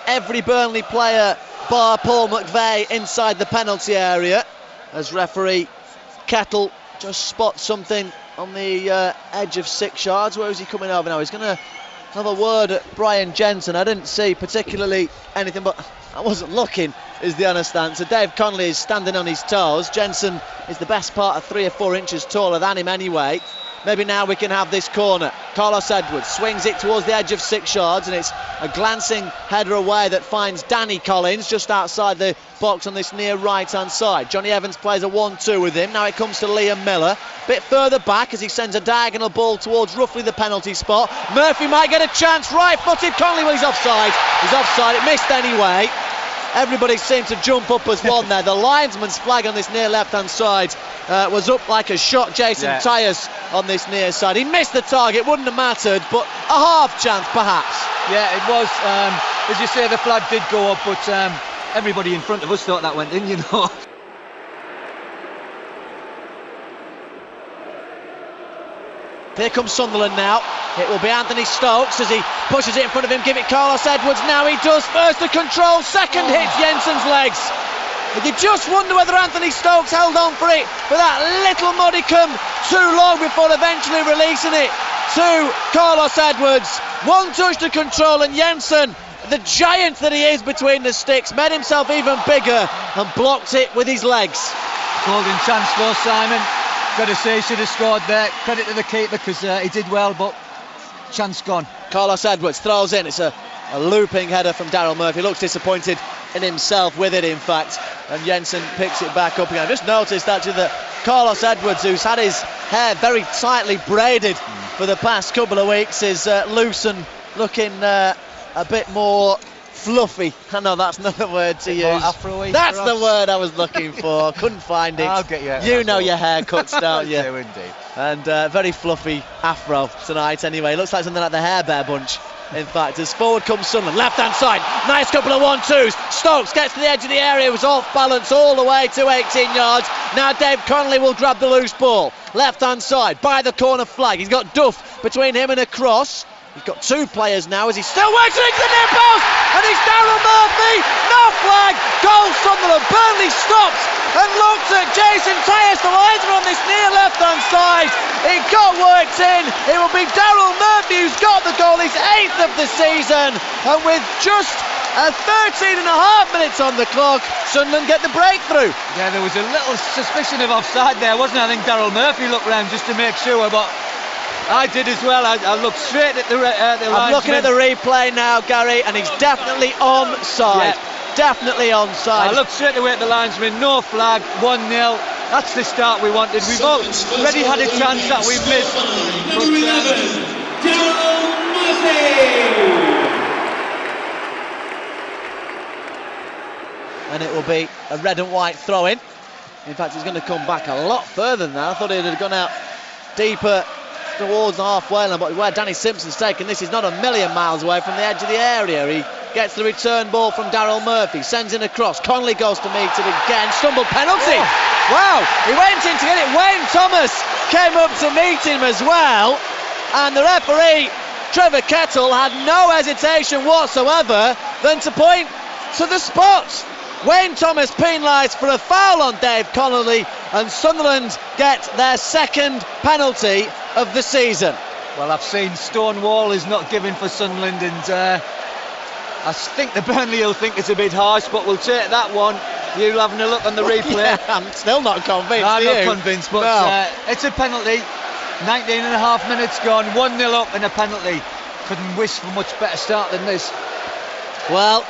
every Burnley player bar Paul McVeigh inside the penalty area as referee Kettle just spots something on the edge of 6 yards. Where is he coming over now? He's going to have a word at Brian Jensen. I didn't see particularly anything, but I wasn't looking, is the honest answer. Dave Connolly is standing on his toes. Jensen is the best part of 3 or 4 inches taller than him anyway. Maybe now we can have this corner. Carlos Edwards swings it towards the edge of 6 yards, and it's a glancing header away that finds Danny Collins just outside the box on this near right hand side. Johnny Evans plays a 1-2 with him. Now it comes to Liam Miller, bit further back as he sends a diagonal ball towards roughly the penalty spot. Murphy might get a chance, right footed. Connolly, well, he's offside. He's offside, it missed anyway. Everybody seemed to jump up as one there. The linesman's flag on this near left-hand side was up like a shot. Jason Tyers on this near side. He missed the target, wouldn't have mattered, but a half chance perhaps. Yeah, it was. As you say, the flag did go up, but everybody in front of us thought that went in, you know. Here comes Sunderland now. It will be Anthony Stokes as he pushes it in front of him. Give it Carlos Edwards. Now he does. First the control, second hits Jensen's legs. You just wonder whether Anthony Stokes held on for it for that little modicum too long before eventually releasing it to Carlos Edwards. One touch to control, and Jensen, the giant that he is between the sticks, made himself even bigger and blocked it with his legs. Golden chance for Simon. Got to say, he should have scored there. Credit to the keeper because he did well, but chance gone. Carlos Edwards throws in. It's a looping header from Daryl Murphy. Looks disappointed in himself with it, in fact, and Jensen picks it back up again. I just noticed actually that Carlos Edwards, who's had his hair very tightly braided for the past couple of weeks, is loose and looking a bit more fluffy. I know that's not the word to use. Afro-y, that's perhaps? the word I was looking for. Couldn't find it. I'll get you. You know your haircuts, don't you? I do indeed. And very fluffy afro tonight anyway. Looks like something like the Hair Bear bunch. In fact, as forward comes Sunderland, left hand side, nice couple of 1-2s. Stokes gets to the edge of the area, was off balance all the way to 18 yards. Now Dave Connolly will grab the loose ball, left hand side by the corner flag. He's got Duff between him and a cross. He's got 2 players now as he still works it into the near post, and it's Daryl Murphy. No flag, goal Sunderland. Burnley stopped and looked at Jason Tyers, the linesman on this near left hand side. It got worked in. It will be Daryl Murphy who's got the goal, his 8th of the season, and with just 13 and a half minutes on the clock, Sunderland get the breakthrough. Yeah, there was a little suspicion of offside there, wasn't there? I think Daryl Murphy looked round just to make sure, but I did as well. I looked straight at the linesman. I'm looking at the replay now, Gary, and he's definitely onside. Yeah. Definitely onside. I looked straight away at the linesman. No flag, 1-0. That's the start we wanted. We've already had a chance that we've missed. And it will be a red and white throw-in. In fact, he's going to come back a lot further than that. I thought it had gone out deeper towards the halfway line, but where Danny Simpson's taken this, he's not a million miles away from the edge of the area. He gets the return ball from Daryl Murphy, sends in a cross. Connolly goes to meet it again. Stumble penalty. Wow, he went in to get it. Wayne Thomas came up to meet him as well, and the referee Trevor Kettle had no hesitation whatsoever than to point to the spot. Wayne Thomas penalised for a foul on Dave Connolly, and Sunderland get their 2nd penalty of the season. Well, I've seen Stonewall is not given for Sunderland, and I think the Burnley will think it's a bit harsh, but we'll take that one. You having a look on the replay? Yeah, I'm still not convinced. No, I'm not convinced, but no. It's a penalty. 19 and a half minutes gone, 1-0 up and a penalty. Couldn't wish for a much better start than this. Well,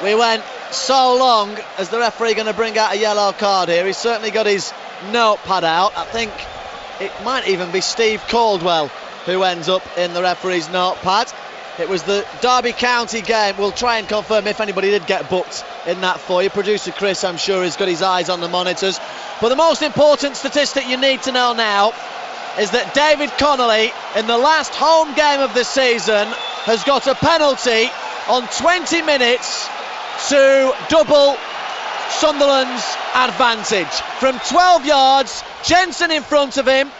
we went so long. Is the referee going to bring out a yellow card here? He's certainly got his notepad out. I think it might even be Steve Caldwell who ends up in the referee's notepad. It was the Derby County game. We'll try and confirm if anybody did get booked in that for you. Producer Chris, I'm sure, has got his eyes on the monitors. But the most important statistic you need to know now is that David Connolly, in the last home game of the season, has got a penalty on 20 minutes to double Sunderland's advantage. From 12 yards, Jensen in front of him.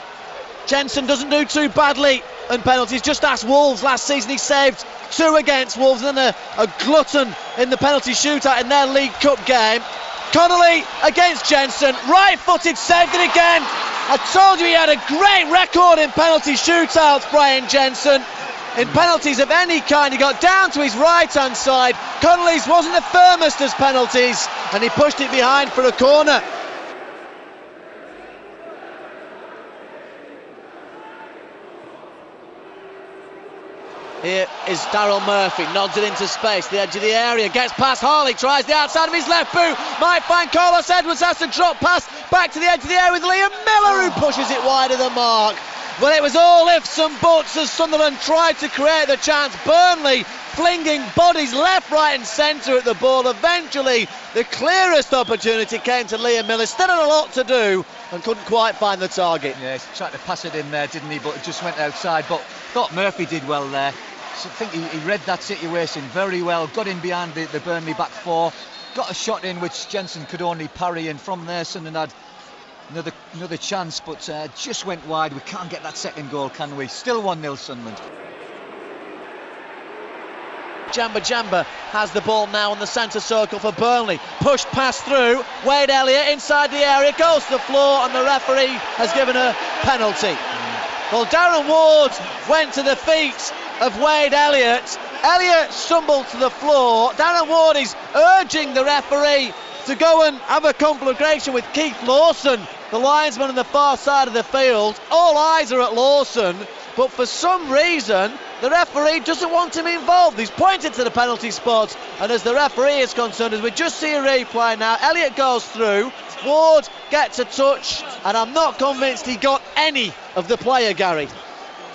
Jensen doesn't do too badly and penalties. Just ask Wolves last season, he saved 2 against Wolves, and then a glutton in the penalty shootout in their League Cup game. Connolly against Jensen, right-footed, saved it again. I told you he had a great record in penalty shootouts, Brian Jensen. In penalties of any kind, he got down to his right-hand side. Connolly's wasn't the firmest as penalties, and he pushed it behind for a corner. Here is Daryl Murphy, nods it into space, the edge of the area, gets past Harley, tries the outside of his left boot, might find Carlos Edwards, has to drop pass back to the edge of the area with Liam Miller, who pushes it wide of the mark. Well, it was all ifs and buts as Sunderland tried to create the chance. Burnley flinging bodies left, right and centre at the ball. Eventually, the clearest opportunity came to Liam Miller. Still had a lot to do and couldn't quite find the target. Yeah, he tried to pass it in there, didn't he? But it just went outside. But thought Murphy did well there. So I think he read that situation very well. Got in behind the Burnley back four. Got a shot in which Jensen could only parry. And from there, Sunderland had another chance, but just went wide. We can't get that second goal, can we? Still 1-0 Sunderland. Jamba has the ball now on the centre circle for Burnley. Pushed pass through. Wade Elliott inside the area, goes to the floor, and the referee has given a penalty. Well, Darren Ward went to the feet of Wade Elliott. Elliott stumbled to the floor. Darren Ward is urging the referee to go and have a conflagration with Keith Lawson, the linesman on the far side of the field. All eyes are at Lawson, but for some reason the referee doesn't want him involved. He's pointed to the penalty spot, and as the referee is concerned, as we just see a replay now, Elliott goes through, Ward gets a touch, and I'm not convinced he got any of the player, Gary.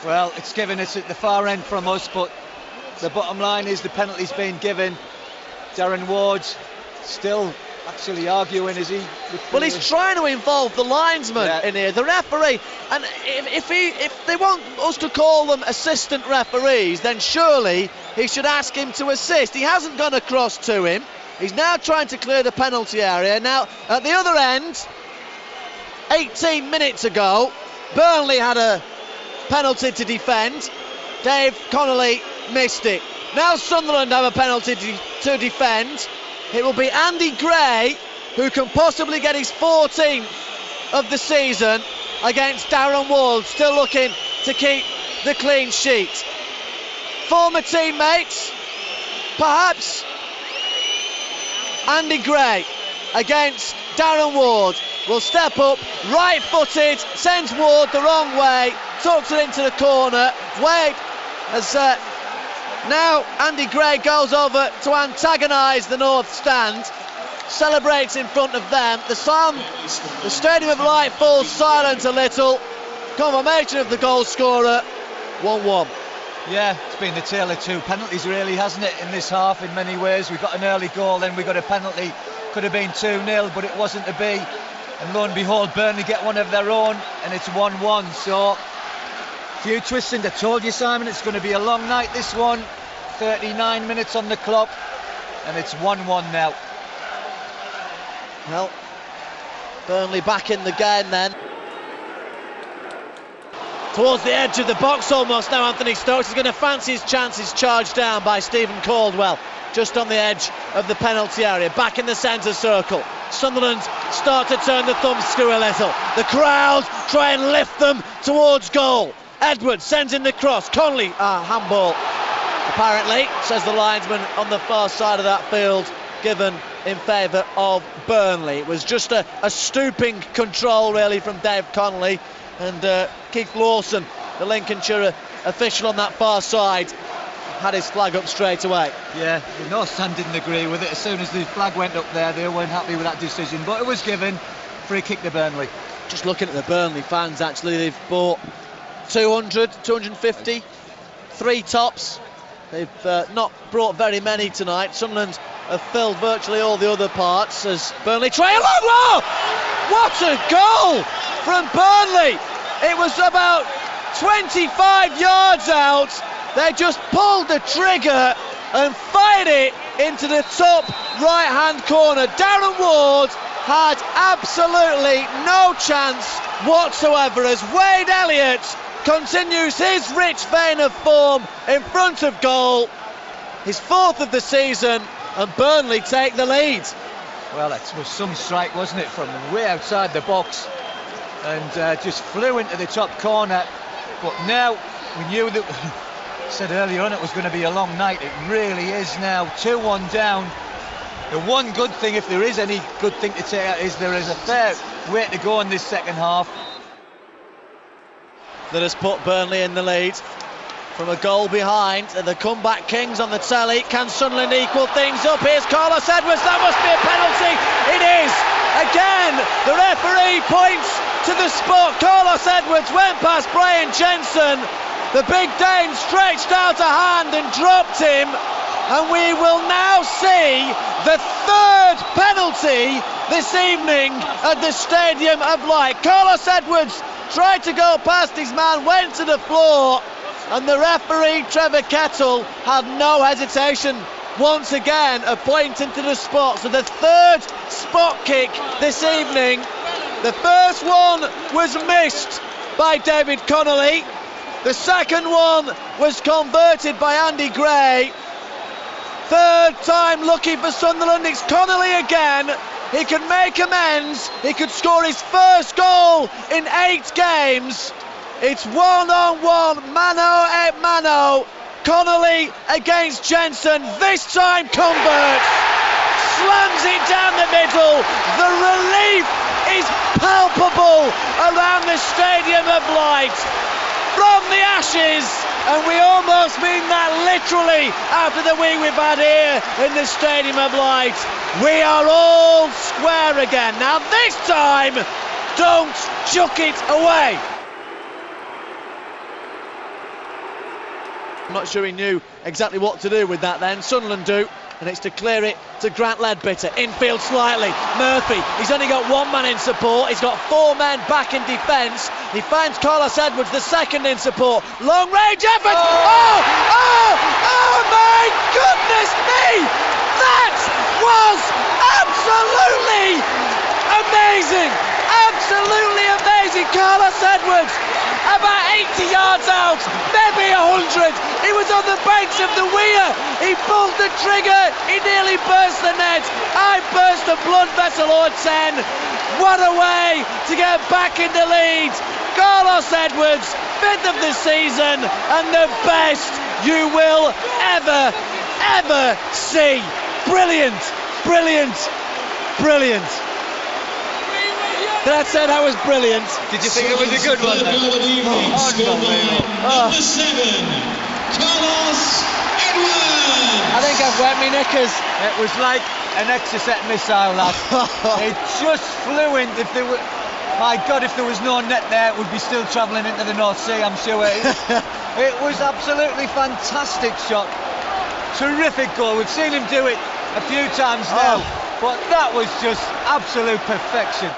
Well, it's given us at the far end from us, but the bottom line is the penalty's been given. Darren Ward's still actually arguing, is he? Well, he's trying to involve the linesman in here, the referee, and if they want us to call them assistant referees, then surely he should ask him to assist. He hasn't gone across to him. He's now trying to clear the penalty area. Now, at the other end, 18 minutes ago, Burnley had a penalty to defend. Dave Connolly missed it. Now Sunderland have a penalty to defend. It will be Andy Gray who can possibly get his 14th of the season against Darren Ward, still looking to keep the clean sheet. Former teammates, perhaps Andy Gray against Darren Ward will step up, right-footed, sends Ward the wrong way, tucks it into the corner. Wade has now Andy Gray goes over to antagonise the North Stand, celebrates in front of them. The Stadium of Light falls silent a little. Confirmation of the goal scorer, 1-1. Yeah, it's been the tale of two penalties really, hasn't it, in this half in many ways. We got an early goal, then we got a penalty. Could have been 2-0, but it wasn't to be. And lo and behold, Burnley get one of their own, and it's 1-1. So, few twists, and I told you, Simon, it's going to be a long night, this one. 39 minutes on the clock, and it's 1-1 now. Well, Burnley back in the game then. Towards the edge of the box almost now, Anthony Stokes is going to fancy his chances, charged down by Stephen Caldwell, just on the edge of the penalty area, back in the centre circle. Sunderland start to turn the thumbscrew a little. The crowd try and lift them towards goal. Edwards sends in the cross. Connolly, handball, apparently, says the linesman on the far side of that field, given in favour of Burnley. It was just a stooping control really from Dave Connolly, and Keith Lawson, the Lincolnshire official on that far side, had his flag up straight away. Yeah, the North Stand didn't agree with it. As soon as the flag went up there, they weren't happy with that decision, but it was given. Free kick to Burnley. Just looking at the Burnley fans, actually, they've bought 200, 250, 3 tops. They've not brought very many tonight. Sunderland have filled virtually all the other parts as Burnley try a long ball. What a goal from Burnley! It was about 25 yards out. They just pulled the trigger and fired it into the top right-hand corner. Darren Ward had absolutely no chance whatsoever as Wade Elliott continues his rich vein of form in front of goal. His 4th of the season, and Burnley take the lead. Well, it was some strike, wasn't it, from way outside the box, and just flew into the top corner. But now we knew that. Said earlier on it was going to be a long night. It really is now. 2-1 down. The one good thing, if there is any good thing to take out, is there is a fair way to go in this second half. That has put Burnley in the lead from a goal behind. And the comeback kings on the telly. Can Sunderland equal things up? Here's Carlos Edwards. That must be a penalty. It is. Again, the referee points to the spot. Carlos Edwards went past Brian Jensen. The big Dane stretched out a hand and dropped him, and we will now see the 3rd penalty this evening at the Stadium of Light. Carlos Edwards tried to go past his man, went to the floor, and the referee Trevor Kettle had no hesitation once again of pointing to the spot. So the 3rd spot kick this evening. The first one was missed by David Connolly. The second one was converted by Andy Gray. 3rd time lucky for Sunderland. It's Connolly again. He can make amends. He could score his first goal in 8 games. It's 1-on-1, mano a mano. Connolly against Jensen. This time converts. Slams it down the middle. The relief is palpable around the Stadium of Light. From the ashes, and we almost mean that literally after the week we've had here in the Stadium of Light. We are all square again. Now this time, don't chuck it away. I'm not sure he knew exactly what to do with that then. Sunderland do. And it's to clear it to Grant Ledbetter. Infield slightly. Murphy, he's only got 1 man in support. He's got 4 men back in defence. He finds Carlos Edwards, the second in support. Long range effort. Oh my goodness me! That was absolutely amazing. Absolutely amazing. Carlos Edwards, about 80 yards out, maybe 100. He was on the banks of the Weir. He pulled the trigger. He nearly burst the net. I burst the blood vessel or 10. What a way to get back in the lead. Carlos Edwards, 5th of the season, and the best you will ever see. Brilliant, brilliant, brilliant. That said, that was brilliant. Did you think it was a good one then? Number 7, Carlos Edwards. I think I've wet me knickers. It was like an Exocet missile, lad. It just flew in. If there were, my God, if there was no net there, it would be still travelling into the North Sea, I'm sure. It was absolutely fantastic shot. Terrific goal. We've seen him do it a few times now, but that was just absolute perfection.